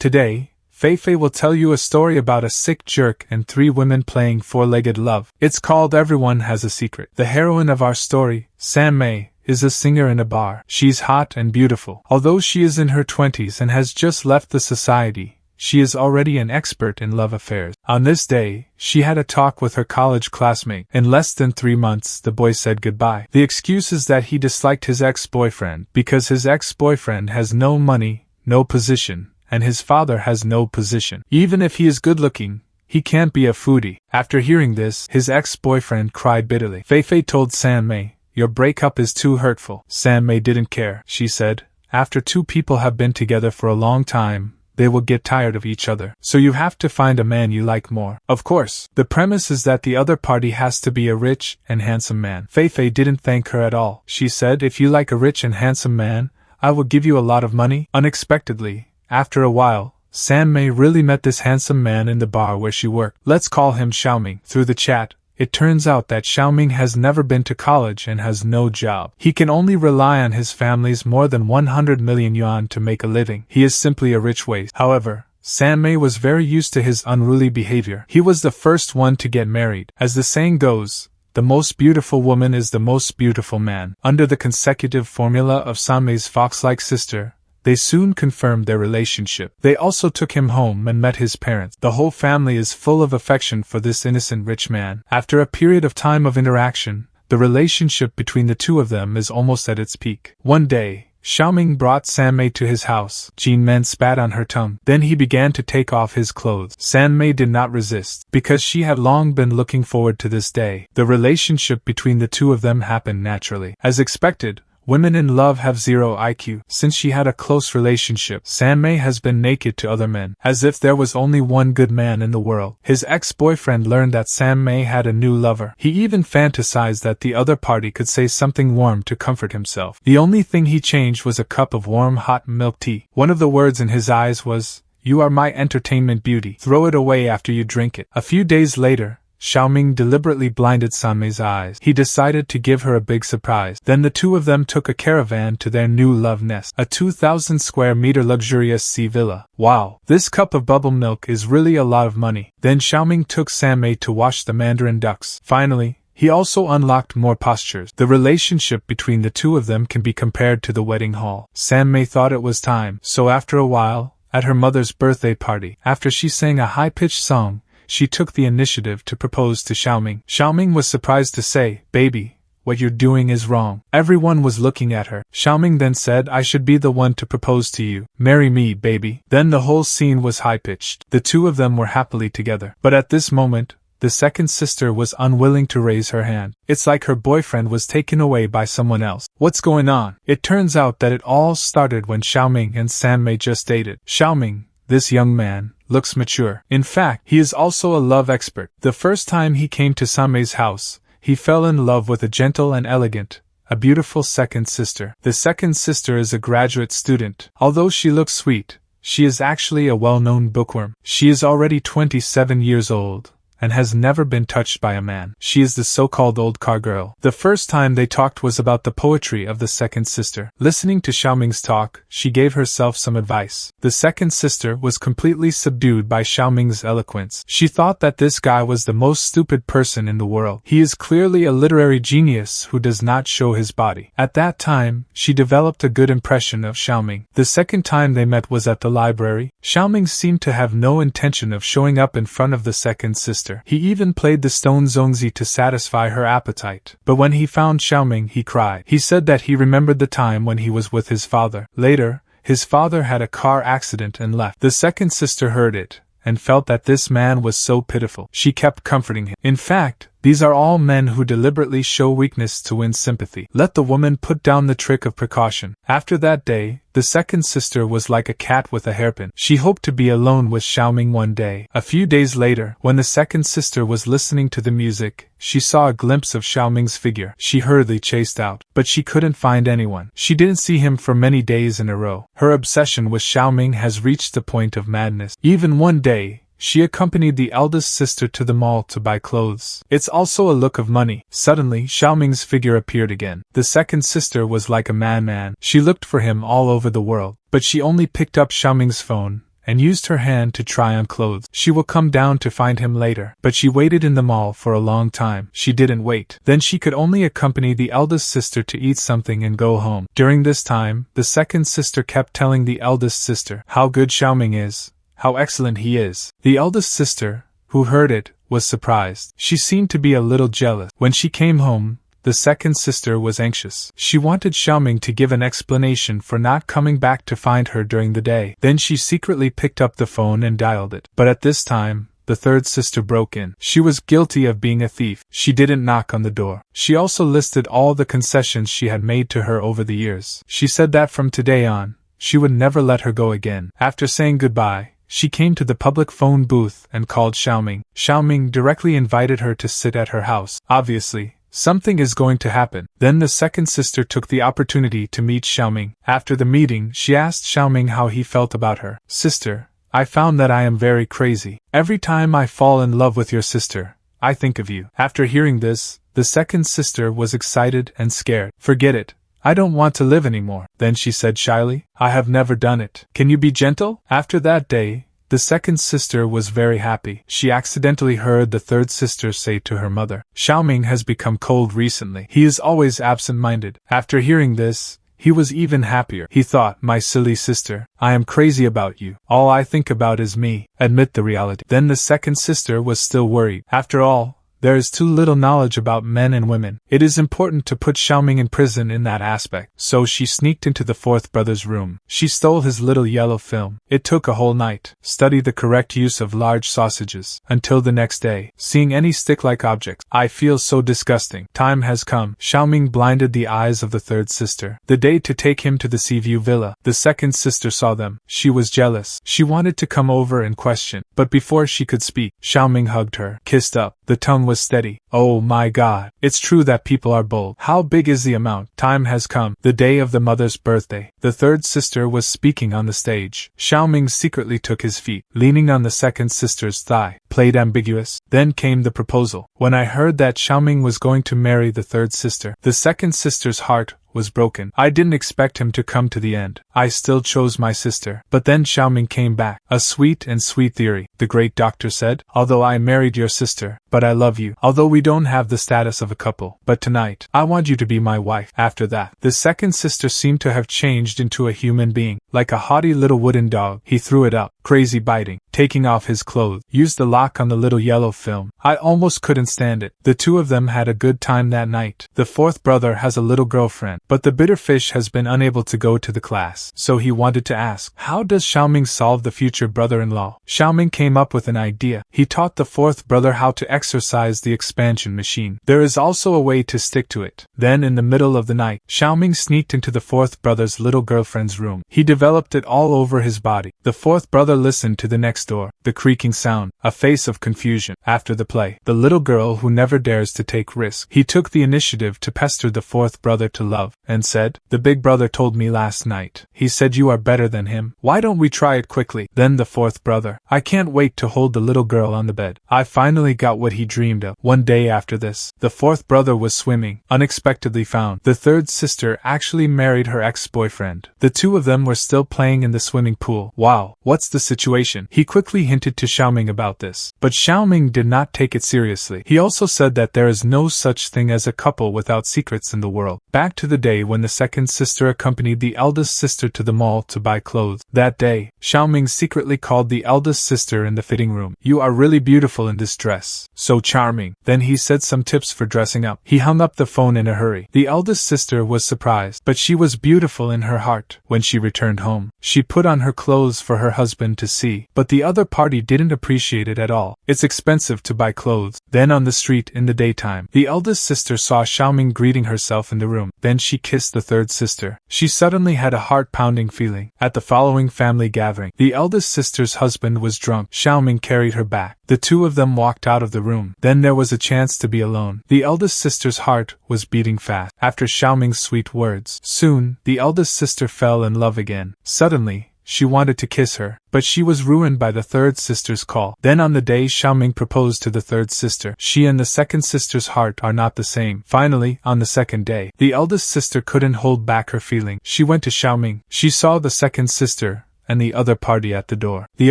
Today, Fei will tell you a story about a sick jerk and 3 women playing four-legged love. It's called Everyone Has a Secret. The heroine of our story, San-mei, is a singer in a bar. She's hot and beautiful. Although she is in her 20s and has just left the society, she is already an expert in love affairs. On this day, she had a talk with her college classmate. In less than 3 months, the boy said goodbye. The excuse is that he disliked his ex-boyfriend because his ex-boyfriend has no money, no position, and his father has no position. Even if he is good-looking, he can't be a foodie. After hearing this, his ex-boyfriend cried bitterly. Fei told San-mei, "Your breakup is too hurtful." San-mei didn't care. She said, "After 2 people have been together for a long time, they will get tired of each other. So you have to find a man you like more. Of course, the premise is that the other party has to be a rich and handsome man." Fei didn't thank her at all. She said, "If you like a rich and handsome man, I will give you a lot of money." Unexpectedly, after a while, San-mei really met this handsome man in the bar where she worked. Let's call him Xiaoming. Through the chat, it turns out that Xiaoming has never been to college and has no job. He can only rely on his family's more than 100 million yuan to make a living. He is simply a rich waste. However, San-mei was very used to his unruly behavior. He was the first one to get married. As the saying goes, the most beautiful woman is the most beautiful man. Under the consecutive formula of San-mei's fox-like sister, they soon confirmed their relationship. They also took him home and met his parents. The whole family is full of affection for this innocent rich man. After a period of time of interaction, the relationship between the 2 of them is almost at its peak. One day, Xiaoming brought San-mei to his house. Jin-men spat on her tongue. Then he began to take off his clothes. San-mei did not resist, because she had long been looking forward to this day. The relationship between the 2 of them happened naturally. As expected, women in love have 0 IQ. Since she had a close relationship, San-mei has been naked to other men, as if there was only one good man in the world. His ex-boyfriend learned that San-mei had a new lover. He even fantasized that the other party could say something warm to comfort himself. The only thing he changed was a cup of warm hot milk tea. One of the words in his eyes was, "You are my entertainment beauty. Throw it away after you drink it." A few days later, Xiaoming deliberately blinded San-mei's eyes. He decided to give her a big surprise. Then the 2 of them took a caravan to their new love nest, a 2,000 square meter luxurious sea villa. Wow, this cup of bubble milk is really a lot of money. Then Xiaoming took San-mei to wash the mandarin ducks. Finally, he also unlocked more postures. The relationship between the 2 of them can be compared to the wedding hall. San-mei thought it was time, so after a while, at her mother's birthday party, after she sang a high-pitched song, she took the initiative to propose to Xiaoming. Xiaoming was surprised to say, "Baby, what you're doing is wrong." Everyone was looking at her. Xiaoming then said, "I should be the one to propose to you. Marry me, baby." Then the whole scene was high-pitched. The 2 of them were happily together. But at this moment, the second sister was unwilling to raise her hand. It's like her boyfriend was taken away by someone else. What's going on? It turns out that it all started when Xiaoming and San-mei just dated. Xiaoming, this young man, looks mature. In fact, he is also a love expert. The first time he came to San-mei's house, he fell in love with a gentle and elegant, a beautiful second sister. The second sister is a graduate student. Although she looks sweet, she is actually a well-known bookworm. She is already 27 years old, and has never been touched by a man. She is the so-called old car girl. The first time they talked was about the poetry of the second sister. Listening to Xiaoming's talk, she gave herself some advice. The second sister was completely subdued by Xiaoming's eloquence. She thought that this guy was the most stupid person in the world. He is clearly a literary genius who does not show his body. At that time, she developed a good impression of Xiaoming. The second time they met was at the library. Xiaoming seemed to have no intention of showing up in front of the second sister. He even played the stone zongzi to satisfy her appetite. But when he found Xiaoming, he cried. He said that he remembered the time when he was with his father. Later, his father had a car accident and left. The second sister heard it, and felt that this man was so pitiful. She kept comforting him. In fact, these are all men who deliberately show weakness to win sympathy. Let the woman put down the trick of precaution. After that day, the second sister was like a cat with a hairpin. She hoped to be alone with Xiaoming one day. A few days later, when the second sister was listening to the music, she saw a glimpse of Xiaoming's figure. She hurriedly chased out, but she couldn't find anyone. She didn't see him for many days in a row. Her obsession with Xiaoming has reached the point of madness. Even one day, she accompanied the eldest sister to the mall to buy clothes. It's also a look of money. Suddenly, Xiaoming's figure appeared again. The second sister was like a madman. She looked for him all over the world, but she only picked up Xiaoming's phone, and used her hand to try on clothes. She will come down to find him later. But she waited in the mall for a long time. She didn't wait. Then she could only accompany the eldest sister to eat something and go home. During this time, the second sister kept telling the eldest sister how good Xiaoming is, how excellent he is. The eldest sister, who heard it, was surprised. She seemed to be a little jealous. When she came home, the second sister was anxious. She wanted Xiaoming to give an explanation for not coming back to find her during the day. Then she secretly picked up the phone and dialed it. But at this time, the third sister broke in. She was guilty of being a thief. She didn't knock on the door. She also listed all the concessions she had made to her over the years. She said that from today on, she would never let her go again. After saying goodbye, she came to the public phone booth and called Xiaoming. Xiaoming directly invited her to sit at her house. Obviously, something is going to happen. Then the second sister took the opportunity to meet Xiaoming. After the meeting, she asked Xiaoming how he felt about her. Sister, I found that I am very crazy. Every time I fall in love with your sister, I think of you. After hearing this, the second sister was excited and scared. Forget it. I don't want to live anymore. Then she said shyly, I have never done it. Can you be gentle? After that day, the second sister was very happy. She accidentally heard the third sister say to her mother, Xiaoming has become cold recently. He is always absent-minded. After hearing this, he was even happier. He thought, my silly sister, I am crazy about you. All I think about is me. Admit the reality. Then the second sister was still worried. After all, there is too little knowledge about men and women. It is important to put Xiaoming in prison in that aspect. So she sneaked into the fourth brother's room. She stole his little yellow film. It took a whole night. Study the correct use of large sausages. Until the next day, seeing any stick-like objects. I feel so disgusting. Time has come. Xiaoming blinded the eyes of the third sister. The day to take him to the Seaview Villa. The second sister saw them. She was jealous. She wanted to come over and question. But before she could speak, Xiaoming hugged her, kissed up. The tongue was steady. Oh my God. It's true that people are bold. How big is the amount? Time has come. The day of the mother's birthday. The third sister was speaking on the stage. Xiaoming secretly took his feet, leaning on the second sister's thigh, played ambiguous. Then came the proposal. When I heard that Xiaoming was going to marry the third sister, the second sister's heart was broken. I didn't expect him to come to the end. I still chose my sister. But then Xiaoming came back. A sweet theory, the great doctor said. Although I married your sister, but I love you. Although we don't have the status of a couple. But tonight, I want you to be my wife. After that, the second sister seemed to have changed into a human being. Like a haughty little wooden dog, he threw it up, crazy biting, taking off his clothes, used the lock on the little yellow film. I almost couldn't stand it. The two of them had a good time that night. The fourth brother has a little girlfriend, but the bitter fish has been unable to go to the class. So he wanted to ask, how does Xiaoming solve the future brother-in-law? Xiaoming came up with an idea. He taught the fourth brother how to exercise the expansion machine. There is also a way to stick to it. Then in the middle of the night, Xiaoming sneaked into the fourth brother's little girlfriend's room. He developed it all over his body. The fourth brother listened to the next door, the creaking sound, a face of confusion. After the play, the little girl who never dares to take risks. He took the initiative to pester the fourth brother to love, and said, the big brother told me last night. He said you are better than him. Why don't we try it quickly? Then the fourth brother, I can't wait to hold the little girl on the bed. I finally got what he dreamed of. One day after this, the fourth brother was swimming, unexpectedly found. The third sister actually married her ex-boyfriend. The two of them were still playing in the swimming pool. Wow, what's the situation? He quickly hinted to Xiaoming about this, but Xiaoming did not take it seriously. He also said that there is no such thing as a couple without secrets in the world. Back to the day when the second sister accompanied the eldest sister to the mall to buy clothes. That day, Xiaoming secretly called the eldest sister in the fitting room. You are really beautiful in this dress. So charming. Then he said some tips for dressing up. He hung up the phone in a hurry. The eldest sister was surprised, but she was beautiful in her heart. When she returned home, she put on her clothes for her husband to see, but the other party didn't appreciate it at all. It's expensive to buy clothes. Then on the street in the daytime, the eldest sister saw Xiaoming greeting herself in the room. Then she kissed the third sister. She suddenly had a heart-pounding feeling. At the following family gathering, the eldest sister's husband was drunk. Xiaoming carried her back. The two of them walked out of the room. Then there was a chance to be alone. The eldest sister's heart was beating fast. After Xiaoming's sweet words, soon, the eldest sister fell in love again. Suddenly, she wanted to kiss her, but she was ruined by the third sister's call. Then on the day Xiaoming proposed to the third sister, she and the second sister's heart are not the same. Finally, on the second day, the eldest sister couldn't hold back her feeling. She went to Xiaoming. She saw the second sister, and the other party at the door. The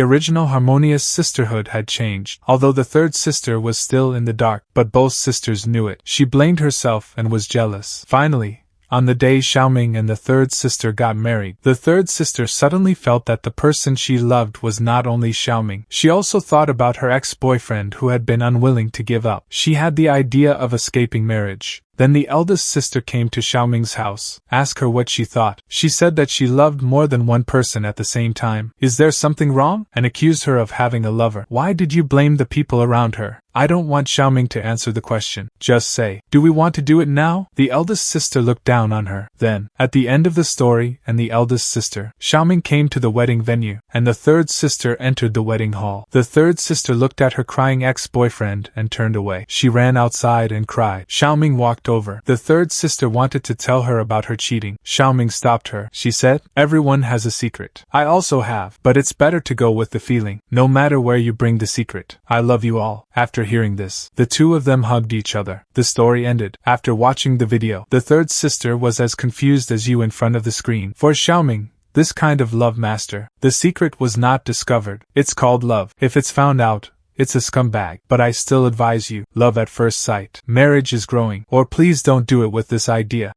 original harmonious sisterhood had changed, although the third sister was still in the dark, but both sisters knew it. She blamed herself and was jealous. Finally, on the day Xiaoming and the third sister got married, the third sister suddenly felt that the person she loved was not only Xiaoming. She also thought about her ex-boyfriend who had been unwilling to give up. She had the idea of escaping marriage. Then the eldest sister came to Xiaoming's house, asked her what she thought. She said that she loved more than one person at the same time. Is there something wrong? And accused her of having a lover. Why did you blame the people around her? I don't want Xiaoming to answer the question. Just say, do we want to do it now? The eldest sister looked down on her. Then, at the end of the story and the eldest sister, Xiaoming came to the wedding venue, and the third sister entered the wedding hall. The third sister looked at her crying ex-boyfriend and turned away. She ran outside and cried. Xiaoming walked over. The third sister wanted to tell her about her cheating. Xiaoming stopped her. She said, everyone has a secret. I also have, but it's better to go with the feeling, no matter where you bring the secret. I love you all. After hearing this, the two of them hugged each other. The story ended. After watching the video, the third sister was as confused as you in front of the screen. For Xiaoming, this kind of love master, the secret was not discovered. It's called love. If it's found out, it's a scumbag. But I still advise you, love at first sight. Marriage is growing. Or please don't do it with this idea.